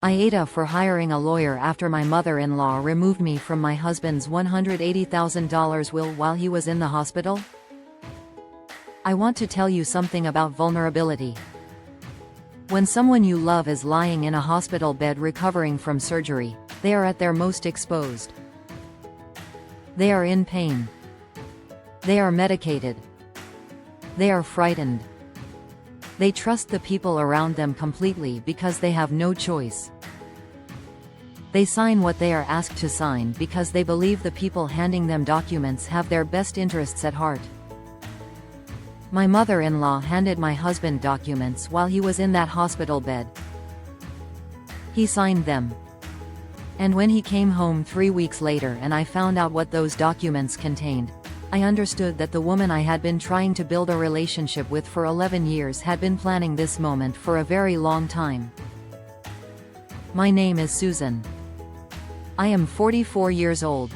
AITA for hiring a lawyer after my mother-in-law removed me from my husband's $180,000 will while he was in the hospital? I want to tell you something about vulnerability. When someone you love is lying in a hospital bed recovering from surgery, they are at their most exposed. They are in pain. They are medicated. They are frightened. They trust the people around them completely because they have no choice. They sign what they are asked to sign because they believe the people handing them documents have their best interests at heart. My mother-in-law handed my husband documents while he was in that hospital bed. He signed them. And when he came home 3 weeks later and I found out what those documents contained, I understood that the woman I had been trying to build a relationship with for 11 years had been planning this moment for a very long time. My name is Susan. I am 44 years old.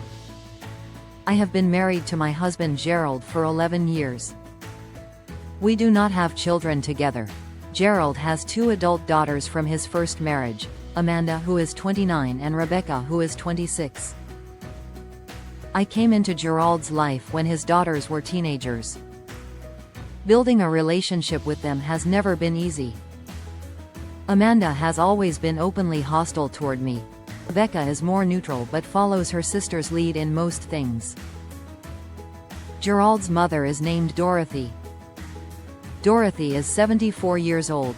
I have been married to my husband Gerald for 11 years. We do not have children together. Gerald has 2 adult daughters from his first marriage, Amanda, who is 29, and Rebecca, who is 26. I came into Gerald's life when his daughters were teenagers. Building a relationship with them has never been easy. Amanda has always been openly hostile toward me. Rebecca is more neutral but follows her sister's lead in most things. Gerald's mother is named Dorothy. Dorothy is 74 years old.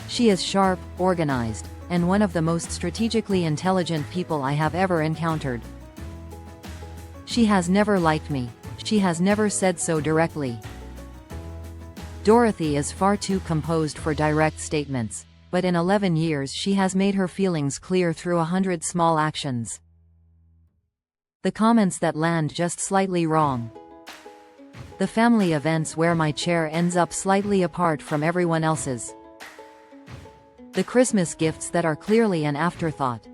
She is sharp, organized, and one of the most strategically intelligent people I have ever encountered. She has never liked me. She has never said so directly. Dorothy is far too composed for direct statements, but in 11 years she has made her feelings clear through 100 small actions. The comments that land just slightly wrong. The family events where my chair ends up slightly apart from everyone else's. The Christmas gifts that are clearly an afterthought.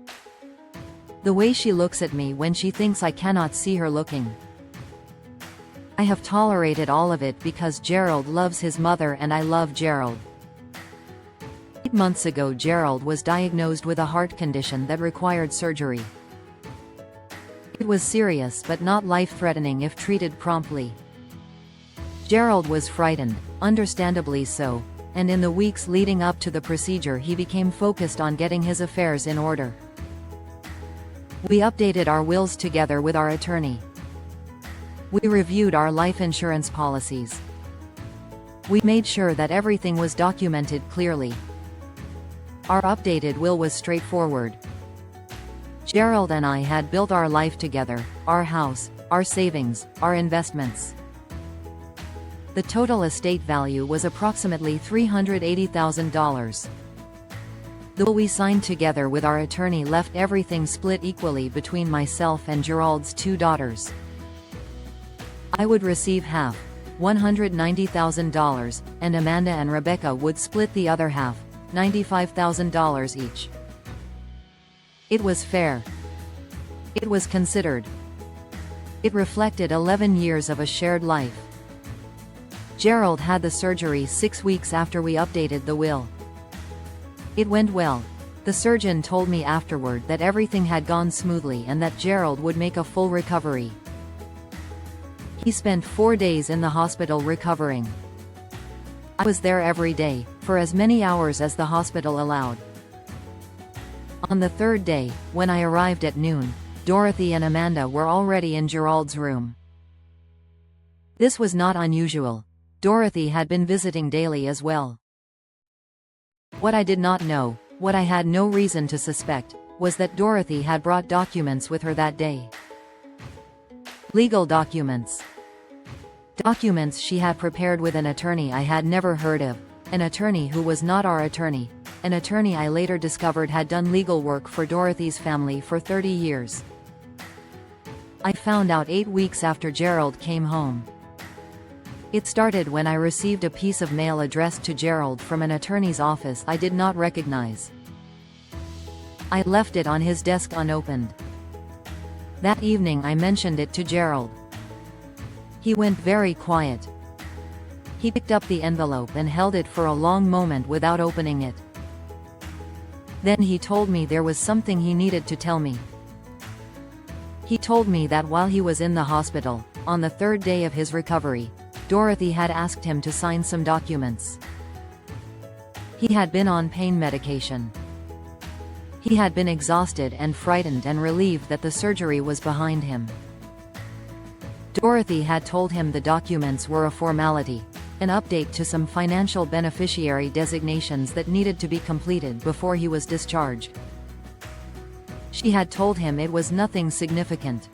The way she looks at me when she thinks I cannot see her looking. I have tolerated all of it because Gerald loves his mother and I love Gerald. 8 months ago Gerald was diagnosed with a heart condition that required surgery. It was serious but not life-threatening if treated promptly. Gerald was frightened, understandably so, and in the weeks leading up to the procedure he became focused on getting his affairs in order. We updated our wills together with our attorney. We reviewed our life insurance policies. We made sure that everything was documented clearly. Our updated will was straightforward. Gerald and I had built our life together, our house, our savings, our investments. The total estate value was approximately $380,000. The will we signed together with our attorney left everything split equally between myself and Gerald's 2 daughters. I would receive half, $190,000, and Amanda and Rebecca would split the other half, $95,000 each. It was fair. It was considered. It reflected 11 years of a shared life. Gerald had the surgery 6 weeks after we updated the will. It went well. The surgeon told me afterward that everything had gone smoothly and that Gerald would make a full recovery. He spent 4 days in the hospital recovering. I was there every day, for as many hours as the hospital allowed. On the 3rd day, when I arrived at noon, Dorothy and Amanda were already in Gerald's room. This was not unusual. Dorothy had been visiting daily as well. What I did not know, what I had no reason to suspect, was that Dorothy had brought documents with her that day. Legal documents. Documents she had prepared with an attorney I had never heard of, an attorney who was not our attorney, an attorney I later discovered had done legal work for Dorothy's family for 30 years. I found out 8 weeks after Gerald came home. It started when I received a piece of mail addressed to Gerald from an attorney's office I did not recognize. I left it on his desk unopened. That evening I mentioned it to Gerald. He went very quiet. He picked up the envelope and held it for a long moment without opening it. Then he told me there was something he needed to tell me. He told me that while he was in the hospital, on the third day of his recovery, Dorothy had asked him to sign some documents. He had been on pain medication. He had been exhausted and frightened and relieved that the surgery was behind him. Dorothy had told him the documents were a formality, an update to some financial beneficiary designations that needed to be completed before he was discharged. She had told him it was nothing significant.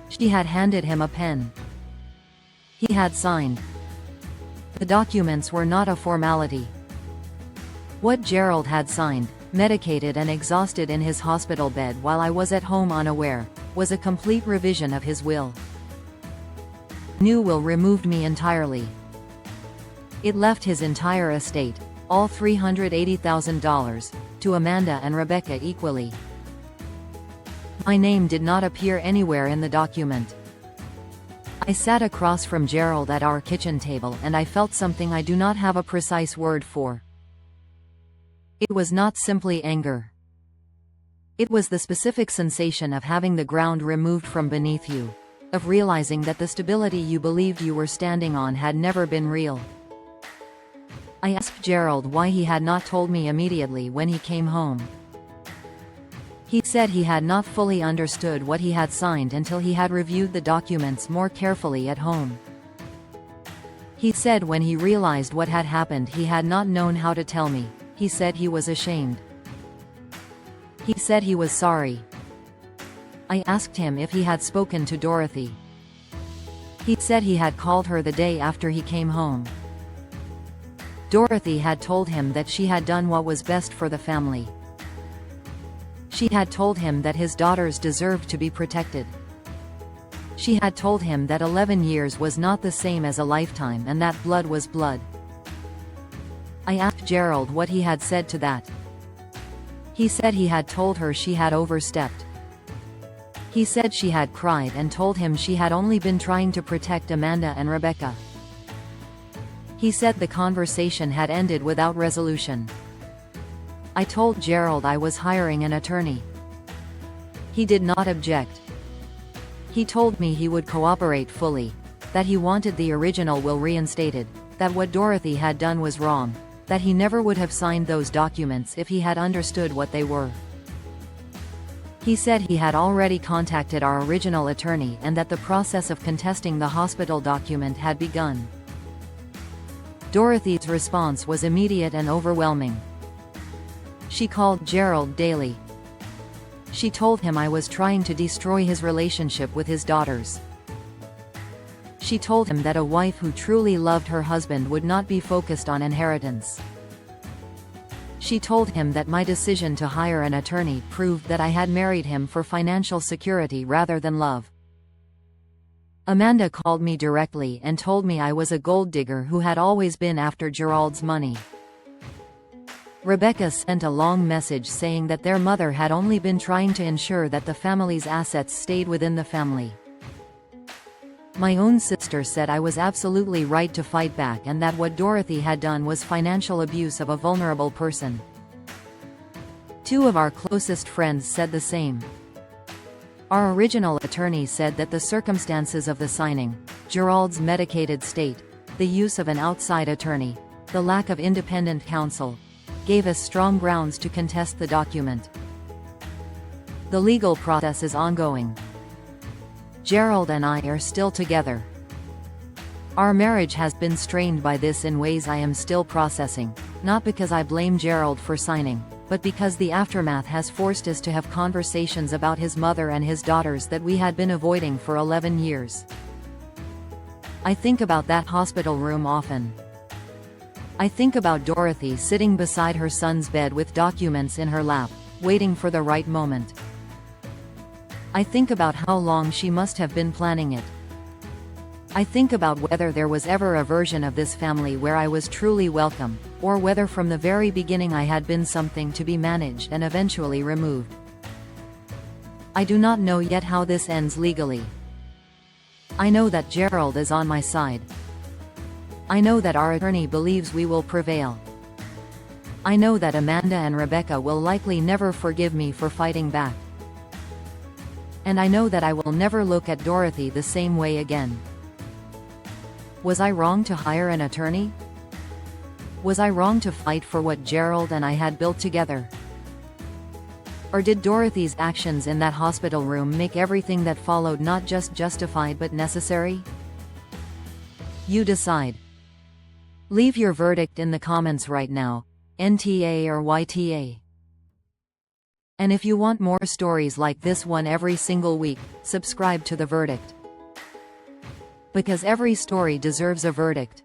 She had handed him a pen. He had signed. The documents were not a formality. What Gerald had signed, medicated and exhausted in his hospital bed while I was at home unaware, was a complete revision of his will. New will removed me entirely. It left his entire estate, all $380,000, to Amanda and Rebecca equally. My name did not appear anywhere in the document. I sat across from Gerald at our kitchen table and I felt something I do not have a precise word for. It was not simply anger. It was the specific sensation of having the ground removed from beneath you, of realizing that the stability you believed you were standing on had never been real. I asked Gerald why he had not told me immediately when he came home. He said he had not fully understood what he had signed until he had reviewed the documents more carefully at home. He said when he realized what had happened he had not known how to tell me. He said he was ashamed. He said he was sorry. I asked him if he had spoken to Dorothy. He said he had called her the day after he came home. Dorothy had told him that she had done what was best for the family. She had told him that his daughters deserved to be protected. She had told him that 11 years was not the same as a lifetime and that blood was blood. I asked Gerald what he had said to that. He said he had told her she had overstepped. He said she had cried and told him she had only been trying to protect Amanda and Rebecca. He said the conversation had ended without resolution. I told Gerald I was hiring an attorney. He did not object. He told me he would cooperate fully, that he wanted the original will reinstated, that what Dorothy had done was wrong, that he never would have signed those documents if he had understood what they were. He said he had already contacted our original attorney and that the process of contesting the hospital document had begun. Dorothy's response was immediate and overwhelming. She called Gerald daily. She told him I was trying to destroy his relationship with his daughters. She told him that a wife who truly loved her husband would not be focused on inheritance. She told him that my decision to hire an attorney proved that I had married him for financial security rather than love. Amanda called me directly and told me I was a gold digger who had always been after Gerald's money. Rebecca sent a long message saying that their mother had only been trying to ensure that the family's assets stayed within the family. My own sister said I was absolutely right to fight back and that what Dorothy had done was financial abuse of a vulnerable person. Two of our closest friends said the same. Our original attorney said that the circumstances of the signing, Gerald's medicated state, the use of an outside attorney, the lack of independent counsel, gave us strong grounds to contest the document. The legal process is ongoing. Gerald and I are still together. Our marriage has been strained by this in ways I am still processing, not because I blame Gerald for signing, but because the aftermath has forced us to have conversations about his mother and his daughters that we had been avoiding for 11 years. I think about that hospital room often. I think about Dorothy sitting beside her son's bed with documents in her lap, waiting for the right moment. I think about how long she must have been planning it. I think about whether there was ever a version of this family where I was truly welcome, or whether from the very beginning I had been something to be managed and eventually removed. I do not know yet how this ends legally. I know that Gerald is on my side. I know that our attorney believes we will prevail. I know that Amanda and Rebecca will likely never forgive me for fighting back. And I know that I will never look at Dorothy the same way again. Was I wrong to hire an attorney? Was I wrong to fight for what Gerald and I had built together? Or did Dorothy's actions in that hospital room make everything that followed not just justified but necessary? You decide. Leave your verdict in the comments right now, NTA or YTA. And if you want more stories like this one every single week, subscribe to The Verdict. Because every story deserves a verdict.